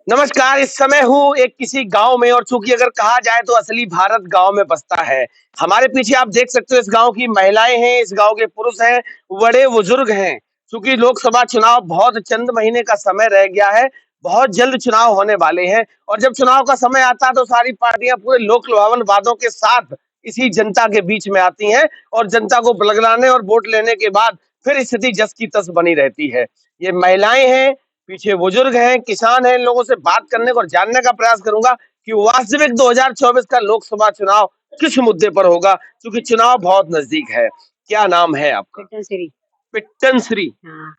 नमस्कार। इस समय हूँ एक किसी गांव में और चूंकि अगर कहा जाए तो असली भारत गांव में बसता है। हमारे पीछे आप देख सकते हो इस गांव की महिलाएं हैं, इस गांव के पुरुष हैं, बड़े बुजुर्ग हैं। चूंकि लोकसभा चुनाव बहुत चंद महीने का समय रह गया है, बहुत जल्द चुनाव होने वाले हैं और जब चुनाव का समय आता है तो सारी पार्टियां पूरे लोक लुभावन वादों के साथ इसी जनता के बीच में आती हैं और जनता को बलगलाने और वोट लेने के बाद फिर स्थिति जस की तस बनी रहती है। ये महिलाएं हैं, पीछे बुजुर्ग हैं, किसान हैं। इन लोगों से बात करने को और जानने का प्रयास करूंगा कि वास्तविक 2024 का लोकसभा चुनाव किस मुद्दे पर होगा, क्योंकि चुनाव बहुत नजदीक है। क्या नाम है आपका? पिट्टन श्री। पिट्टन श्री। हाँ।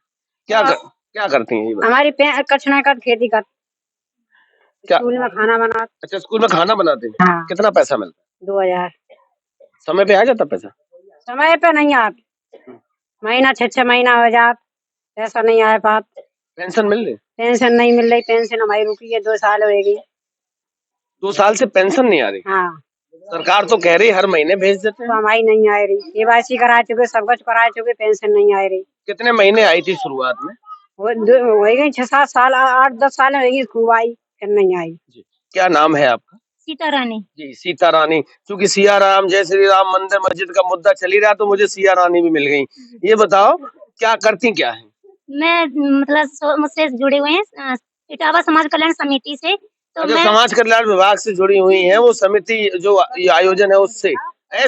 क्या करती हैं ये बताइए? हमारी कचना का खेती कर क्या? स्कूल में खाना बना। अच्छा, स्कूल में खाना बनाते हैं। हाँ। कितना पैसा मिलता है? 2000। समय पे आ जाता पैसा? समय पे नहीं आप महीना 6 महीना हो जात, पैसा नहीं आया पात। पेंशन मिल रही? पेंशन नहीं मिल रही, पेंशन हमारी रुकी है, 2 साल हो गई। 2 साल से पेंशन नहीं आ रही? हाँ। सरकार तो कह रही हर महीने भेज देते तो हैं। हमारी नहीं आ रही, केवाईसी करा चुके, सब कुछ करा चुके, पेंशन नहीं आ रही। कितने महीने आई थी शुरुआत में? हो गई 6-7 साल, 8-10 साल हो गई, खूब आई, फिर नहीं आई। जी। क्या नाम है आपका? सीता रानी। जी, सीता रानी। क्योंकि सिया राम जय श्री राम मंदिर मस्जिद का मुद्दा चल ही रहा तो मुझे सिया रानी भी मिल गई। ये बताओ क्या करती क्या है? मैं मतलब मुझसे जुड़े हुए हैं इटावा समाज कल्याण समिति से। तो अच्छा, मैं समाज कल्याण विभाग से जुड़ी हुई हैं, वो समिति जो ये आयोजन है उससे।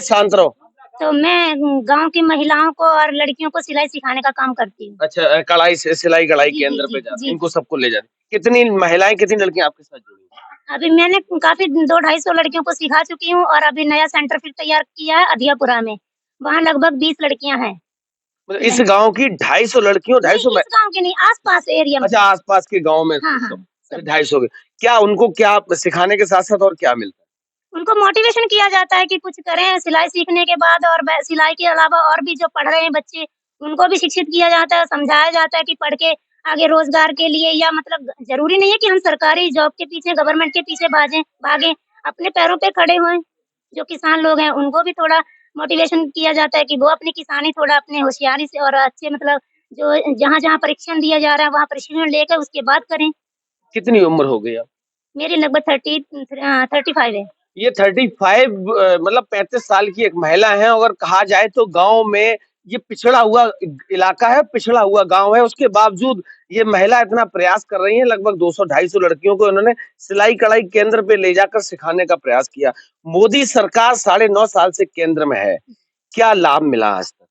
शांत रहो। तो मैं गांव की महिलाओं को और लड़कियों को सिलाई सिखाने का काम करती हूँ। अच्छा, कढ़ाई से सिलाई कढ़ाई जी जी केंद्र पे जी जाते जी। इनको सबको ले जाते। कितनी महिलाएं कितनी लड़कियां आपके साथ जुड़ी हैं? अभी मैंने काफी 200-250 लड़कियों को सिखा चुकी हूँ और अभी नया सेंटर फिर तैयार किया है अधियापुरा में। वहाँ लगभग 20 लड़कियां हैं। मतलब इस गांव की 250 लड़कियों, नहीं, 250 में? इस गांव के नहीं, आस-पास एरिया में। अच्छा, आसपास के गांव में। हाँ तो हाँ। अच्छा, 250 के। क्या उनको क्या सिखाने के साथ साथ और क्या मिलता है? उनको मोटिवेशन किया जाता है कि कुछ करें सिलाई सीखने के बाद, और सिलाई के अलावा और भी जो पढ़ रहे हैं बच्चे, उनको भी शिक्षित किया जाता है, समझाया जाता है कि पढ़ के आगे रोजगार के लिए, या मतलब जरूरी नहीं है कि हम सरकारी जॉब के पीछे, गवर्नमेंट के पीछे भागें। अपने पैरों पे खड़े हों। जो किसान लोग हैं उनको भी थोड़ा मोटिवेशन किया जाता है कि वो अपनी किसानी थोड़ा अपने होशियारी से और अच्छे मतलब जो जहाँ-जहाँ परीक्षण दिया जा रहा है वहाँ प्रशिक्षण लेकर उसके बाद करें। कितनी उम्र हो गई आप? मेरी लगभग 35 है। ये 35 मतलब 35 साल की एक महिला है। अगर कहा जाए तो गांव में ये पिछड़ा हुआ इलाका है, पिछड़ा हुआ गांव है, उसके बावजूद ये महिला इतना प्रयास कर रही है। लगभग 200-250 लड़कियों को इन्होंने सिलाई कढ़ाई केंद्र पे ले जाकर सिखाने का प्रयास किया। मोदी सरकार 9.5 साल से केंद्र में है, क्या लाभ मिला आज तक?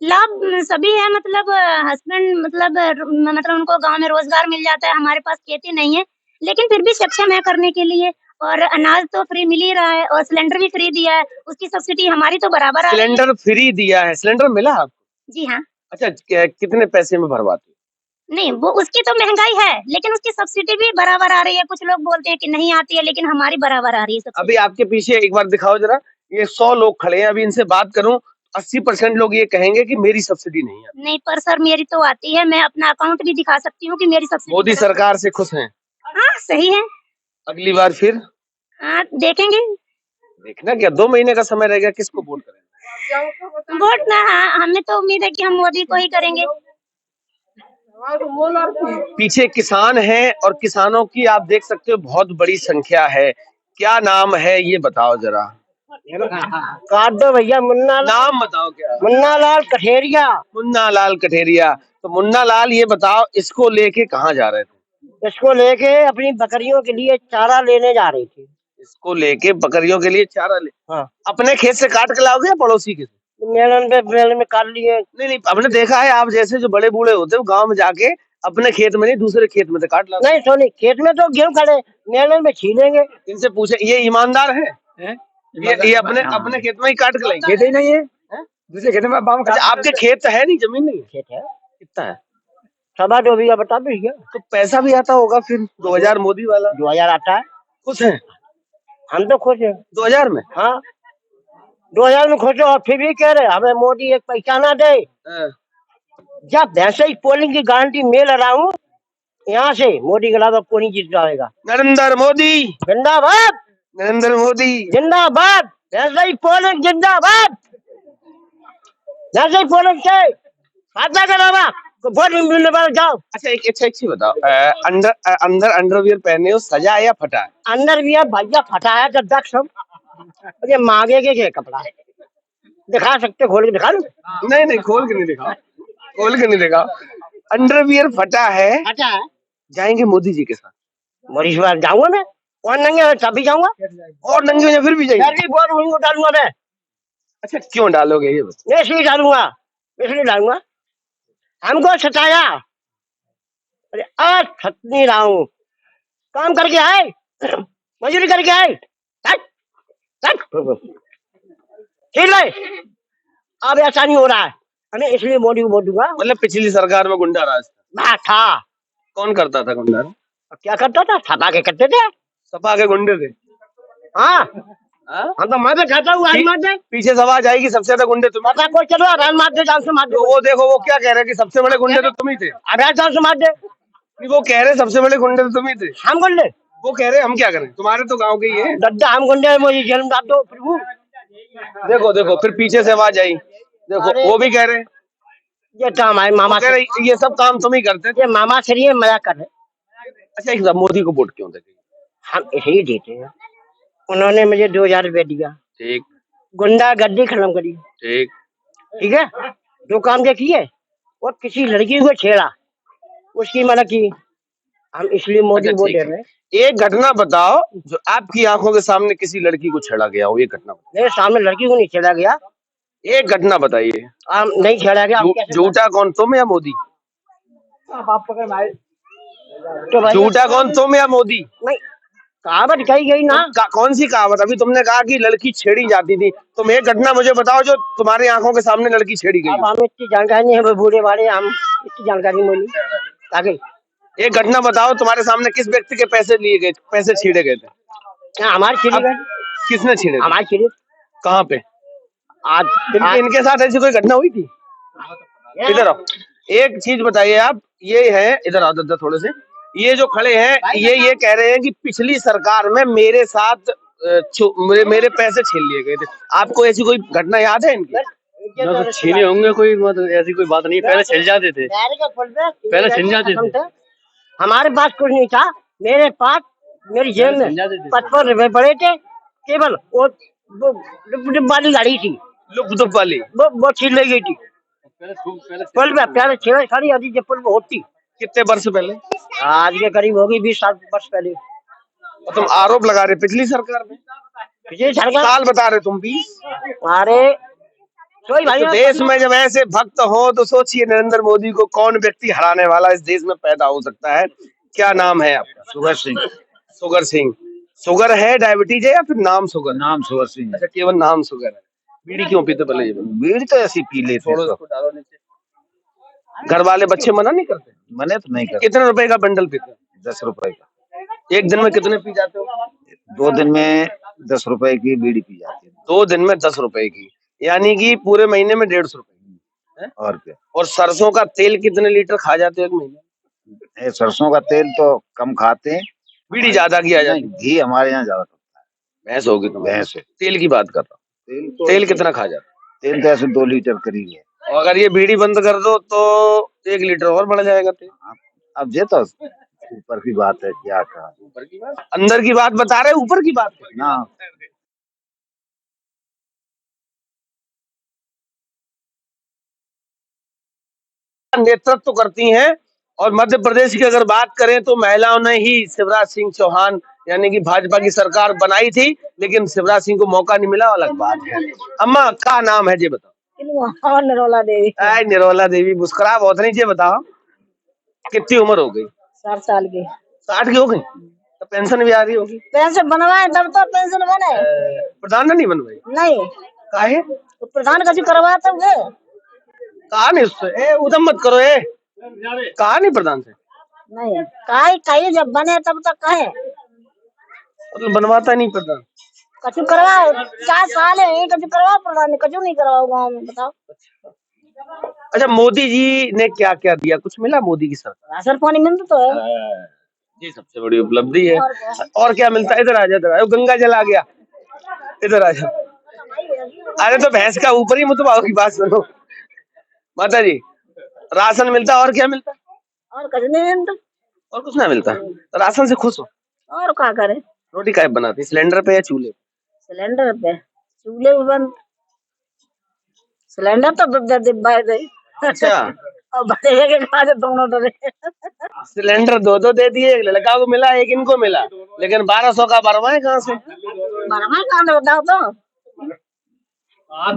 लाभ सभी है, मतलब हस्बैंड मतलब उनको गांव में रोजगार मिल जाता है। हमारे पास खेती नहीं है लेकिन फिर भी सक्षम है करने के लिए, और अनाज तो फ्री मिल ही रहा है और सिलेंडर भी फ्री दिया है, उसकी सब्सिडी हमारी तो बराबर आ रही है। सिलेंडर फ्री दिया है? सिलेंडर मिला आपको? जी हाँ। अच्छा, कितने पैसे में भरवाते? नहीं, वो उसकी तो महंगाई है लेकिन उसकी सब्सिडी भी बराबर आ रही है। कुछ लोग बोलते हैं कि नहीं आती है लेकिन हमारी बराबर आ रही है अभी सब्सिडी। आपके पीछे एक बार दिखाओ जरा। ये 100 लोग खड़े हैं, अभी इनसे बात करूं 80% लोग ये कहेंगे कि मेरी सब्सिडी नहीं है। नहीं पर सर मेरी तो आती है, मैं अपना अकाउंट भी दिखा सकती हूँ कि मेरी सब्सिडी मोदी सरकार से खुश हैं? हाँ सही है। अगली बार फिर हाँ देखेंगे। देखना, क्या 2 महीने का समय रह गया, किसको वोट करेंगे? वोट ना, हाँ, हमें तो उम्मीद है कि हम मोदी को ही करेंगे। पीछे किसान हैं और किसानों की आप देख सकते हो बहुत बड़ी संख्या है। क्या नाम है ये बताओ जरा? काट दो भैया। नाम बताओ क्या? मुन्ना लाल कठेरिया। मुन्ना लाल कठेरिया। तो मुन्ना लाल ये बताओ, इसको लेके कहाँ जा रहे थे? इसको लेके अपनी बकरियों के लिए चारा लेने जा रही थी। इसको लेके बकरियों के लिए चारा ले? हाँ। अपने खेत से काट के लाओगे या पड़ोसी के? मेलन में काट लिए। नहीं नहीं, हमने देखा है आप जैसे जो बड़े बूढ़े होते हैं गांव में जाके अपने खेत में नहीं दूसरे खेत में से काट लाते। नहीं सोनी, खेत में तो गेहूं खड़े, मेलन में छीलेंगे। इनसे पूछे, ये ईमानदार है? ये अपने अपने खेत में ही काट के लाएंगे? खेत ही नहीं है, दूसरे खेत में बाम। अच्छा, आपके खेत है नहीं, जमीन नहीं है? खेत है, कितना है? 2.25 बता दो भैया। तो पैसा भी आता होगा फिर 2000 मोदी वाला? 2000 आता है। खुश है? हम तो खुश हैं 2000 में? हाँ, 2000 में खुश हो और फिर भी कह रहे हमें मोदी एक पैसा ना दे। हाँ। जब वैसे ही पोलिंग की गारंटी मेल रहा हूँ, यहाँ से मोदी के अलावा कोई नहीं जीत जाएगा। नरेंद्र मोदी जिंदाबाद, नरेंद्र मोदी जिंदाबाद, वैसे ही पोलिंग जिंदाबाद, वैसे ही पोलिंग से फायदा के अलावा वोट मिलने पर जाओ। अच्छा एक चीज बताओ, अंदर अंडरवियर पहने हो, सजा है या फटा है? अंदर भी है भैया, फटा है तो देख सब। ये मांगे के कपड़ा दिखा सकते, खोल के दिखा दूं? नहीं खोल के नहीं दिखाओ, खोल के नहीं दिखाओ। अंडरवियर फटा है, फटा है। जाएंगे मोदी जी के साथ? मोदी के साथ जाऊंगा मैं, और नंगे हो तब भी जाऊंगा, और नंगे हो या फिर भी फिर जाएंगे? भी वोट उनको डालूंगा मैं। अच्छा क्यों डालोगे ये बताओ? मैं इसलिए डालूंगा, इसलिए डालूंगा। हमको सताया, अरे आज थक नहीं रहा हूँ, काम करके आए, मजदूरी करके आए, ठीक है। अब ऐसा नहीं हो रहा है, हमें इसलिए मोदी को वोट दूंगा। मतलब पिछली सरकार में गुंडा राज था? था। कौन करता था गुंडा? अब क्या करता था, छपा के करते थे। सपा के गुंडे थे? हाँ, हाँ? हम तो मार खाता हूँ, आज मार दे। पीछे से आवाज आएगी सबसे ज्यादा गुंडे तुम? पता कोई चलो, अब मार दे, जान से मार दे। तो वो देखो वो क्या कह रहे हैं कि सबसे बड़े गुंडे तो तुम ही थे। अब जान से मार दे। नहीं, वो कह रहे सबसे बड़े गुंडे तो तुम ही थे। हम गुंडे? वो कह रहे हम क्या करें, तुम्हारे तो गांव के ही है। दद्दा हम गुंडे, मुझे जेल में डाल दो प्रभु। देखो देखो फिर पीछे से आवाज आई, देखो वो भी कह रहे हैं। ये तो हमारे मामा कह रहे ये सब काम तुम ही करते थे। ये मामा से ये मजाक कर रहे। अच्छा एक मोदी को वोट क्यों देते? हम इसलिए देते हैं, उन्होंने मुझे 2000 रुपए दिया, ठीक, गुंडा गर्दी खत्म करी, ठीक, ठीक है, जो काम देखिए, और किसी लड़की को छेड़ा, उसकी मदद की, हम इसलिए मोदी अच्छा, वोट ठीक दे है। रहे हैं। एक घटना बताओ जो आपकी आंखों के सामने किसी लड़की को छेड़ा गया हो, एक घटना बताओ। मेरे सामने लड़की को नहीं छेड़ा गया, एक घटना बताइए। नहीं छेड़ा गया। झूठा कौन, तुम या मोदी? तो भाई झूठा कौन, तुम या मोदी? नहीं, कहावत कही गई ना। कौन सी कहावत? अभी तुमने कहा कि लड़की छेड़ी जाती थी, तुम एक घटना मुझे बताओ जो तुम्हारी आंखों के सामने लड़की छेड़ी गई। अब हमें इतनी जानकारी नहीं है, बूढ़े वाले, हम इतनी जानकारी नहीं मिली आगे। एक घटना बताओ तुम्हारे सामने किस व्यक्ति के पैसे लिए गए, पैसे छीड़े गए थे? क्या हमारी छिड़ी गई? किसने छीड़े? हमारी छिड़ी। कहाँ पे? आज इनके साथ ऐसी कोई घटना हुई थी? इधर आओ, एक चीज बताइए आप, ये है, इधर आओ दादा थोड़े से, ये जो खड़े हैं ये कह रहे हैं कि पिछली सरकार में मेरे साथ मेरे पैसे छीन लिए गए थे। आपको ऐसी कोई घटना याद है इनकी? तो छीने होंगे, कोई ऐसी कोई बात नहीं, पहले छिल जाते थे, पहले छिल जाते थे। हमारे पास कुछ नहीं था, मेरे पास मेरी जेब में 55 रुपए पड़े थे, केवल वो वाली गाड़ी थी, लुप्त वाली, वो छीन ली गई थी। पुल पे प्यारे छेड़ खड़ी होती जब पुल पे होती। कितने वर्ष पहले? आज के करीब होगी 20 वर्ष पहले। और तुम आरोप लगा रहे पिछली सरकार में? पिछली सरकार साल बता रहे तुम 20? अरे कोई भाई तो देश में जब ऐसे भक्त हो तो सोचिए नरेंद्र मोदी को कौन व्यक्ति हराने वाला इस देश में पैदा हो सकता है। क्या नाम है आपका? Sugar Singh. Sugar Singh. Sugar है, डायबिटीज है या फिर नाम शुगर? नाम सुगर सिंह। अच्छा केवल नाम शुगर है। बीड़ी क्यों पीते पहले ये? बीड़ी तो ऐसी पी लेते हैं। डालो नीचे। घर वाले बच्चे मना नहीं करते? मने तो नहीं करते। कितने रुपए का बंडल पीते? 10 रुपए का। एक दिन में कितने पी जाते हो? 2 दिन में 10 रुपए की बीड़ी पी जाती है। 2 दिन में 10 रुपए की, यानी कि पूरे महीने में 150 रुपए। और क्या? और सरसों का तेल कितने लीटर खा जाते हो एक महीने? सरसों का तेल तो कम खाते हैं, बीड़ी ज्यादा किया जाती है। घी हमारे यहाँ ज्यादा खाता है। भैंस होगी तो भैंस है। तेल की बात कर रहा हूँ। तेल कितना खा जाता? तेल तो ऐसे 2 लीटर करीब है। और अगर ये बीड़ी बंद कर दो तो 1 लीटर और बढ़ जाएगा तेल। अब ये तो ऊपर की बात है, क्या कहा। ऊपर की बात, अंदर की बात बता रहे, ऊपर की बात ना। नेतृत्व करती हैं। और मध्य प्रदेश की अगर बात करें तो महिलाओं ने ही शिवराज सिंह चौहान यानी कि भाजपा की सरकार बनाई थी, लेकिन शिवराज सिंह को मौका नहीं मिला, अलग बात है। अम्मा का नाम है जी बताओ? निरोला देवी। निरोला देवी। मुस्कुरा बहुत नहीं जी, बताओ कितनी उम्र हो गई? 60 साल की। 60 की हो गई तो पेंशन भी आ रही होगी? पेंशन बनवाए तब तो पेंशन बने। प्रधान नहीं बनवाई? नहीं। काहे? तो प्रधान कभी करवाया तब कहा नहीं उससे, उधम मत करो। कहा नहीं प्रधान से? नहीं, काहे जब बने तब तक कहे, मतलब बनवाता नहीं प्रधान? कछु करवाओ, 4 साल है कछु करवाओ प्रधान, कछु नहीं करवाओ गाँव में, बताओ। अच्छा मोदी जी ने क्या क्या दिया, कुछ मिला मोदी की सरकार? राशन पानी मिलता तो है, ये सबसे बड़ी उपलब्धि है। और क्या मिलता है? इधर आ जा, इधर आ, गंगा जल आ गया, इधर आ जा। अरे तो भैंस का ऊपर ही मुतवाओ की बात सुनो। माता जी राशन मिलता है और क्या मिलता है? और कुछ नहीं मिलता। और कुछ ना मिलता, तो राशन से खुश हो? और क्या करे? रोटी काय बनाती, सिलेंडर पे या चूल्हे पे? सिलेंडर पे, चूल्हे पे बंद। सिलेंडर तो डिब्बा दे। अच्छा, और बड़े के खा दोनों डरे। सिलेंडर दो दे दिए, एक लड़का को मिला एक इनको मिला, लेकिन 1200 का भरवाए कहाँ से? भरवा कहाँ से बताओ तो?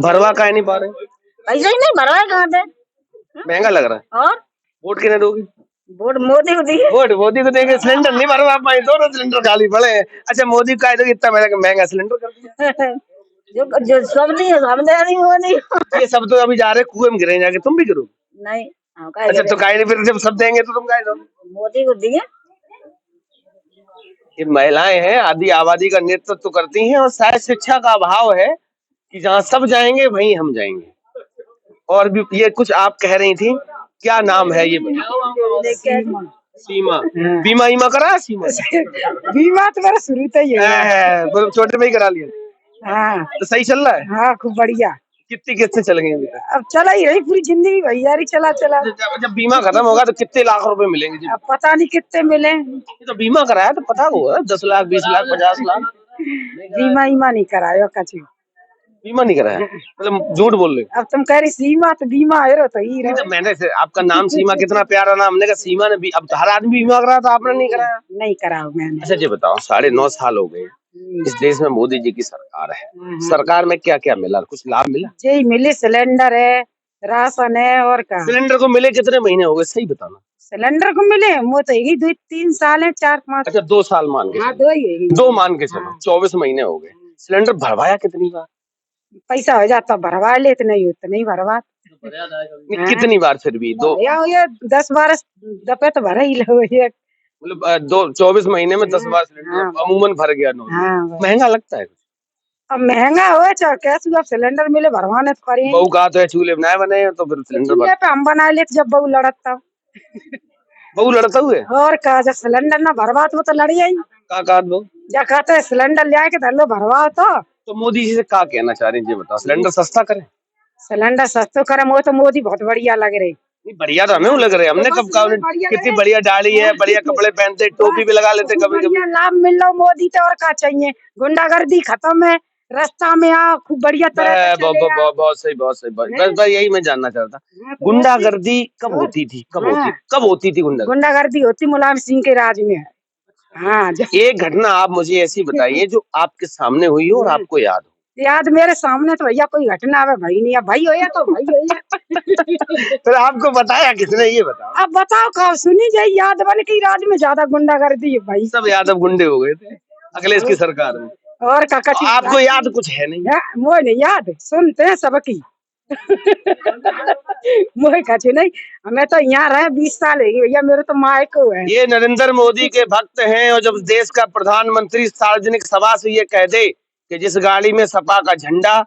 भरवा काहे नहीं पा रहे? पैसे ही नहीं भरवाए कहाँ से? महंगा लग रहा है। और वोट किन्हें दोगी? वोट मोदी को दिए। वोट मोदी को देंगे, सिलेंडर नहीं भरवा पाए, दोनों सिलेंडर खाली पड़े हैं। अच्छा, मोदी का तो इतना महंगा सिलेंडर कर दिया। जो सब नहीं हम दे रही वो नहीं। ये सब तो अभी जा रहे कुएं में गिरे जाके, तुम भी गिरोगे? नहीं हम अच्छा, तो काहे नहीं, फिर जब सब देंगे तो तुम काहे दो? मोदी को दिए। ये महिलाएं हैं, आधी आबादी का नेतृत्व तो करती हैं, और शायद शिक्षा का अभाव है कि जहाँ सब जाएंगे वहीं हम जाएंगे। और भी ये कुछ आप कह रही थी, क्या नाम है ये? सीमा। बीमा ईमा करा सीमा? बीमा तो मेरा शुरू से ही है। छोटे में ही करा लिया? हाँ तो सही चल रहा है? हाँ खूब बढ़िया। कितनी किस्तें चल गई अभी तक? अब चला ही रही पूरी जिंदगी भैया चला चला। जब बीमा खत्म होगा तो कितने लाख रुपए मिलेंगे जी? अब पता नहीं कितने मिले। तो बीमा कराया तो पता होगा, 10 लाख 20 लाख 50 लाख। बीमा ईमा नहीं कराया कछु। बीमा नहीं कराया, मतलब झूठ बोल रहे? अब तुम कह रही सीमा, तो बीमा है तो ही तो मैंने से, आपका नाम सीमा, कितना प्यारा नाम, हमने कहा सीमा ने भी, अब तो हर आदमी बीमा कराया, तो आपने नहीं कराया? नहीं कराओ मैंने। अच्छा, ये बताओ, 9.5 साल हो गए इस देश में मोदी जी की सरकार है, सरकार में क्या क्या मिला, कुछ लाभ मिला? यही मिले, सिलेंडर है, राशन है, और क्या। सिलेंडर को मिले कितने महीने हो गए, सही बताना? सिलेंडर को मिले वो तो यही 2-3 साल है, 4-5। अच्छा, 2 साल मान के? हाँ 2 ही। 2 मान के चलो, 24 महीने हो गए। सिलेंडर भरवाया कितनी बार? पैसा हो जाता भरवा ले, तो नहीं होता नहीं भरवा। कितनी बार फिर भी? 2 ये 10-12 दफे तो भरा ही लो ये। मतलब 24 महीने में 10 बार सिलेंडर अमूमन भर गया। हाँ, महंगा लगता है? अब महंगा हो चाहे कैसे, अब सिलेंडर मिले भरवाने तो करें। बहू कहा तो है चूल्हे बनाए बने, तो फिर सिलेंडर चूल्हे पे हम बना लेते जब बहू लड़त तब। बहू लड़ता हुए? और कहा, जब सिलेंडर ना भरवा तो लड़ जाये। का कहा बहू? जब कहते है सिलेंडर ले आए के धर लो भरवा तो मोदी जी से क्या कहना चाह रही है, बताओ? सिलेंडर सस्ता करें? सिलेंडर सस्ता करे, वो तो मोदी बहुत बढ़िया लग रहे। नहीं, बढ़िया तो हमें लग रहे, हमने कब कहा? कितनी बढ़िया दाढ़ी है, बढ़िया कपड़े पहनते, टोपी भी लगा लेते कभी कभी। लाभ मिल रहा मोदी तो, और क्या चाहिए। गुंडागर्दी खत्म है, रास्ता में आओ खूब बढ़िया तरह। बहुत सही बस यही मैं जानना चाहता था, गुंडागर्दी कब होती थी, कब होती थी गुंडागर्दी? होती मुलायम सिंह के राज में है। हाँ, एक घटना आप मुझे ऐसी बताइए जो आपके सामने हुई हो और आपको याद हो। याद मेरे सामने तो भैया कोई घटना है भाई नहीं है, भाई हो या तो भाई हो या। फिर आपको बताया किसने, ये बताओ? अब बताओ कब सुनी जाए याद बन की राज में ज्यादा गुंडागर्दी है भाई। सब यादव गुंडे हो गए थे अखिलेश की सरकार में। और काका आपको याद कुछ है नहीं? मोह नहीं याद, सुनते हैं सबकी। मोह कछु नहीं, हमें तो यहाँ रहे 20 साल है भैया, मेरे तो मायको है। ये नरेंद्र मोदी के भक्त हैं, और जब देश का प्रधानमंत्री सार्वजनिक सभा से ये कह दे कि जिस गाड़ी में सपा का झंडा,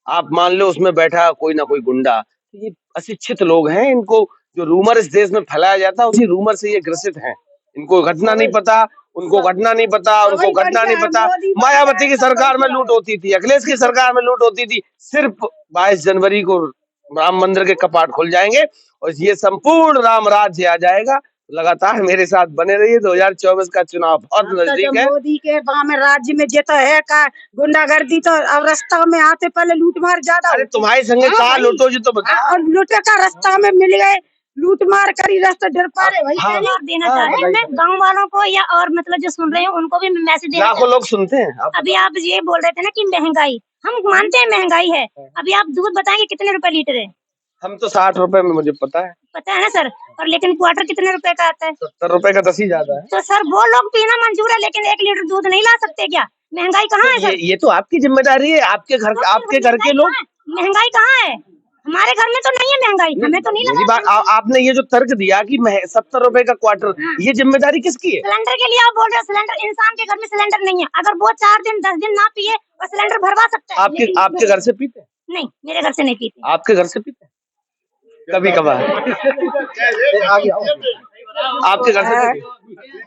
आप मान लो उसमें बैठा कोई ना कोई गुंडा, ये अशिक्षित लोग हैं, इनको जो रूमर इस देश में फैलाया जाता है उसी रूमर से ये ग्रसित हैं। इनको घटना नहीं पता, उनको घटना नहीं पता, उनको घटना नहीं पता। मायावती की सरकार में लूट होती थी, अखिलेश की सरकार में लूट होती थी। सिर्फ 22 जनवरी को राम मंदिर के कपाट खुल जाएंगे और ये संपूर्ण राम राज्य आ जाएगा। लगातार मेरे साथ बने रहिए, 2024 का चुनाव बहुत नजदीक है। मोदी के में राज्य में जेता है का गुंडागर्दी, तो अब रास्ता में आते पहले लूट मार ज्यादा। अरे तुम्हारी संगे कहा लूटो जी, तो बताओ। और लूटे का रास्ता में मिल गए, लूट मार करी रास्ता डर पा रहे भाई। जवाब देना चाह रहे हैं मैं गाँव वालों को, या और मतलब जो सुन रहे हैं उनको भी मैसेज देना। लाखों लोग सुनते हैं। अभी आप ये बोल रहे थे ना कि महंगाई, हम मानते हैं महंगाई है। अभी आप दूध बताएंगे कितने रुपए लीटर है? हम तो 60 रुपए में, मुझे पता है ना सर। और लेकिन क्वार्टर कितने रुपए का आता है? 70 रुपए का 10 ही ज्यादा है। तो सर वो लोग पीना मंजूर है, लेकिन 1 लीटर दूध नहीं ला सकते क्या? महंगाई कहाँ है सर? ये तो आपकी जिम्मेदारी है, आपके घर के लोग। महंगाई कहाँ है? हमारे घर में तो नहीं है महंगाई, हमें तो नहीं लगा। बात आपने ये जो तर्क दिया कि 70 रुपए का क्वार्टर, ये जिम्मेदारी किसकी है? सिलेंडर के लिए आप बोल रहे हो, सिलेंडर इंसान के घर में सिलेंडर नहीं है, अगर वो 4 दिन 10 दिन ना पिए और सिलेंडर भरवा सकता है। आपके घर से पीते? नहीं, मेरे घर से नहीं पीते। आपके घर से पीते? कभी कभार। आपके घर से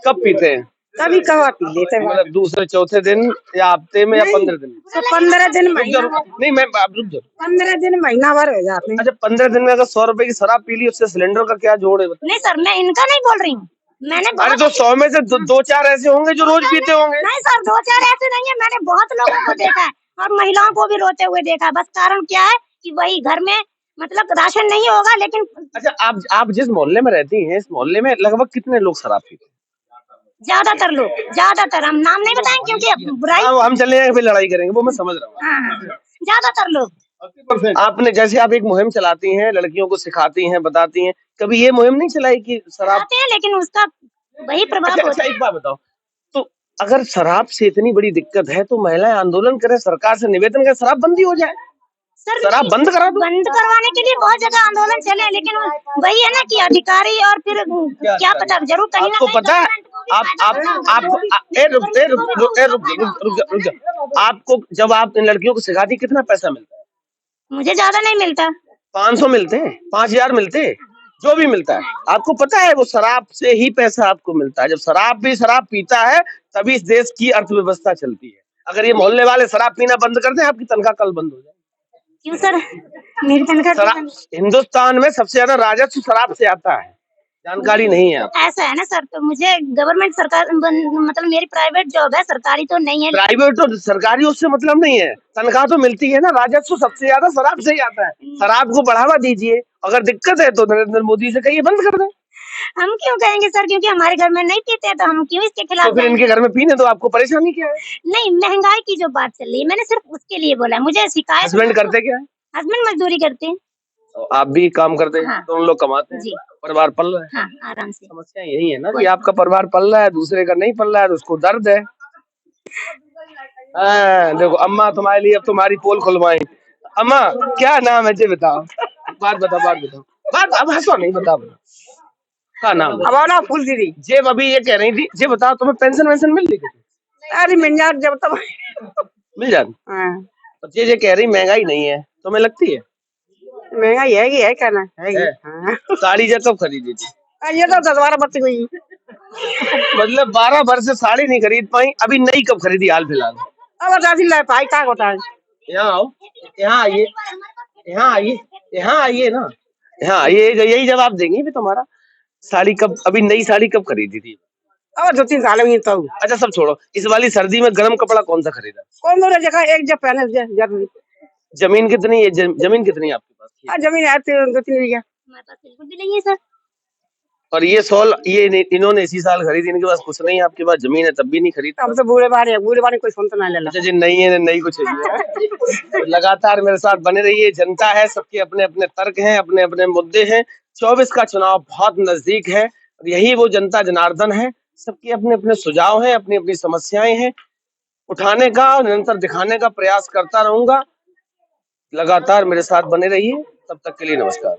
कब पीते हैं? कभी कभार पी लेते हैं। मतलब दूसरे चौथे दिन या हफ्ते में या 15 दिन में? तो 15 दिन रुक महीना जाओ, नहीं मैं आप रुक जाओ। 15 दिन महीना भर हो जाते हैं। अच्छा 15 दिन में अगर 100 रुपए की शराब पी ली उससे सिलेंडर का क्या जोड़ है बताइए? नहीं सर, मैं इनका नहीं बोल रही हूँ, मैंने अरे बहुत तो 100 में से दो चार ऐसे होंगे जो रोज पीते होंगे। नहीं सर, 2-4 ऐसे नहीं है, मैंने बहुत लोगों को देखा है और महिलाओं को भी रोते हुए देखा है। बस कारण क्या है कि वही घर में मतलब राशन नहीं होगा, लेकिन अच्छा आप जिस मोहल्ले में रहती हैं इस मोहल्ले में लगभग कितने लोग शराब पीते हैं? ज्यादातर हम नाम नहीं बताएंगे क्योंकि बुराई। हाँ, वो हम चले जाएंगे फिर लड़ाई करेंगे, वो मैं समझ रहा हूँ। हाँ, ज्यादातर लोग। आपने जैसे आप एक मुहिम चलाती हैं, लड़कियों को सिखाती हैं, बताती हैं, कभी ये मुहिम नहीं चलाई कि शराब? आते हैं लेकिन उसका वही प्रभाव होता है। एक बात बताओ, तो अगर शराब से इतनी बड़ी दिक्कत है तो महिलाएं आंदोलन करें, सरकार से निवेदन करें, शराब बंदी हो जाए, सर शराब बंद करा दो। बंद करवाने के लिए बहुत जगह आंदोलन चले, लेकिन वही है ना कि अधिकारी और फिर क्या पता, जरूर कहीं ना आपको कहीं पता है आपको जब आप इन लड़कियों को सिखाती कितना पैसा मिलता है? मुझे ज्यादा नहीं मिलता। 500 मिलते हैं, 5000 मिलते हैं, जो भी मिलता है आपको पता है वो शराब से ही पैसा आपको मिलता है। जब शराब पीता है तभी इस देश की अर्थव्यवस्था चलती है। अगर ये मोहल्ले वाले शराब पीना बंद कर दें आपकी तनख्वाह कल बंद हो जाए। क्यों सर? मेरी तनख्वाह हिंदुस्तान में सबसे ज्यादा राजस्व शराब से आता है, जानकारी नहीं है आपको? ऐसा है ना सर, तो मुझे गवर्नमेंट सरकार मतलब मेरी प्राइवेट जॉब है, सरकारी तो नहीं है। प्राइवेट और सरकारी उससे मतलब नहीं है, तनख्वाह तो मिलती है ना। राजस्व सबसे ज्यादा शराब से ही आता है। शराब को बढ़ावा दीजिए, अगर दिक्कत है तो नरेंद्र मोदी से कहिए बंद कर दें। हम क्यों कहेंगे सर, क्योंकि हमारे घर में नहीं पीते हैं तो हम क्यों इसके खिलाफ तो फिर इनके घर में पीने तो आपको परेशानी क्या है? नहीं, महंगाई की जो बात चल रही है मैंने सिर्फ उसके लिए बोला है। मुझे शिकायत। हस्बैंड करते क्या है? हस्बैंड मजदूरी करते हैं। आप भी काम करते हैं? हाँ। दोनों लोग कमाते हैं जी। परिवार पल रहा है। हाँ, आराम से। समस्या यही है ना कि आपका परिवार पल रहा है, दूसरे का नहीं पल रहा है तो उसको दर्द है। देखो अम्मा तुम्हारे लिए अब तुम्हारी पोल खुलवाई। अम्मा क्या नाम है जी बताओ, बात बताओ बात, अब हंसो नहीं, बताओ क्या नाम है? हमारा फूल दीदी। जेब अभी ये कह रही थी, जी बताओ तुम्हें पेंशन वेंशन मिल रही? अरे मिल जाए जब तक। मिल जाती। हाँ। ये कह रही महंगाई नहीं है, तुम्हें लगती है? महंगाई है क्या ना है। हाँ। साड़ी जब कब खरीदी थी? ये तो 10-12 बत्ती हुई। मतलब 12 वर्ष से साड़ी नहीं खरीद पाई, अभी नई कब खरीदी हाल फिलहाल? अब दादी ला पाई क्या होता है। यहाँ आओ, यहाँ आइए, यहाँ आइए ना, यहाँ आइए, यही जवाब देंगी भी तुम्हारा। साड़ी कब, अभी नई साड़ी कब खरीदी थी? अब 2-3 साल हुई तो। अच्छा सब छोड़ो, इस वाली सर्दी में गर्म कपड़ा कौन सा खरीदा? कौन दो जगह एक जब पहने जरूरी। जमीन कितनी है? जमीन कितनी है आपके पास? जमीन है 2-3 बीघा। हमारे पास बिल्कुल भी नहीं है सर। और ये सॉल ये इन्होंने इसी साल खरीदी, इनके पास कुछ नहीं है, आपके पास जमीन है तब भी नहीं खरीद। हम तो बूढ़े बारे कोई सुनता नहीं लेला। अच्छा जी, नहीं है, नई कुछ चाहिए। लगातार मेरे साथ बने रहिए, जनता है, सबके अपने अपने तर्क हैं, अपने अपने मुद्दे हैं। 24 का चुनाव बहुत नजदीक है और यही वो जनता जनार्दन है, सबके अपने अपने सुझाव हैं, अपनी अपनी समस्याएं हैं, उठाने का निरंतर दिखाने का प्रयास करता रहूंगा। लगातार मेरे साथ बने रहिए, तब तक के लिए नमस्कार।